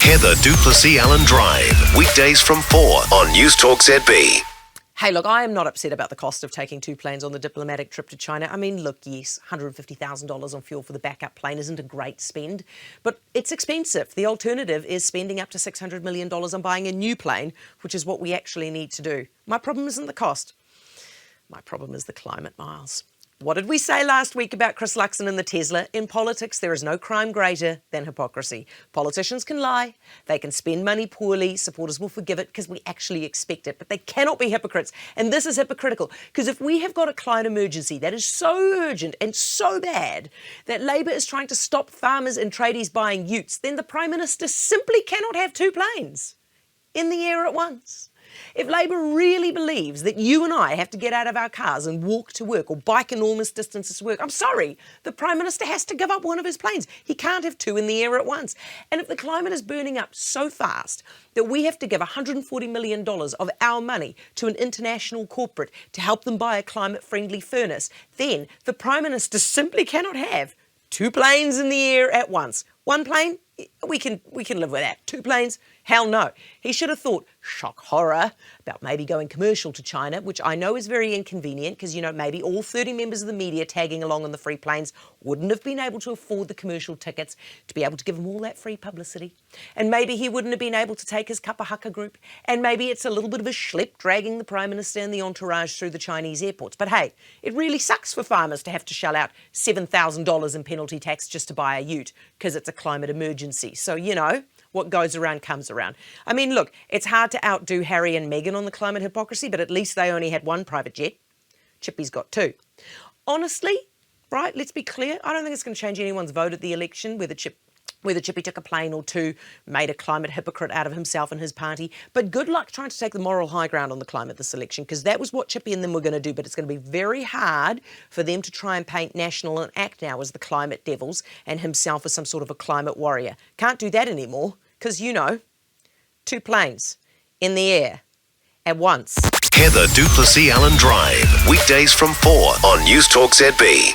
Heather Du Plessis-allan Drive. Weekdays from 4 on Newstalk ZB. Hey, look, I am not upset about the cost of taking two planes on the diplomatic trip to China. I mean, look, yes, $150,000 on fuel for the backup plane isn't a great spend, but it's expensive. The alternative is spending up to $600 million on buying a new plane, which is what we actually need to do. My problem isn't the cost. My problem is the climate, Miles. What did we say last week about Chris Luxon and the Tesla? In politics, there is no crime greater than hypocrisy. Politicians can lie, they can spend money poorly, supporters will forgive it because we actually expect it, but they cannot be hypocrites. And this is hypocritical, because if we have got a climate emergency that is so urgent and so bad that Labor is trying to stop farmers and tradies buying utes, then the Prime Minister simply cannot have two planes in the air at once. If Labor really believes that you and I have to get out of our cars and walk to work or bike enormous distances to work, I'm sorry, the Prime Minister has to give up one of his planes. He can't have two in the air at once. And if the climate is burning up so fast that we have to give $140 million of our money to an international corporate to help them buy a climate-friendly furnace, then the Prime Minister simply cannot have two planes in the air at once. One plane, we can live with that. Two planes, hell no. He should have thought, shock horror, about maybe going commercial to China, which I know is very inconvenient because, you know, maybe all 30 members of the media tagging along on the free planes wouldn't have been able to afford the commercial tickets to be able to give them all that free publicity. And maybe he wouldn't have been able to take his Kapahaka group. And maybe it's a little bit of a schlep dragging the Prime Minister and the entourage through the Chinese airports. But hey, it really sucks for farmers to have to shell out $7,000 in penalty tax just to buy a ute because it's a climate emergency. So, you know, what goes around comes around. I mean, look, it's hard to outdo Harry and Meghan on the climate hypocrisy, but at least they only had one private jet. Chippy's got two. Honestly, right, let's be clear, I don't think it's going to change anyone's vote at the election whether Chippy took a plane or two, made a climate hypocrite out of himself and his party. But good luck trying to take the moral high ground on the climate this election, because that was what Chippy and them were going to do. But it's going to be very hard for them to try and paint National and ACT now as the climate devils and himself as some sort of a climate warrior. Can't do that anymore because, you know, two planes in the air at once. Heather Du Plessis-allan Drive. Weekdays from 4 on Newstalk ZB.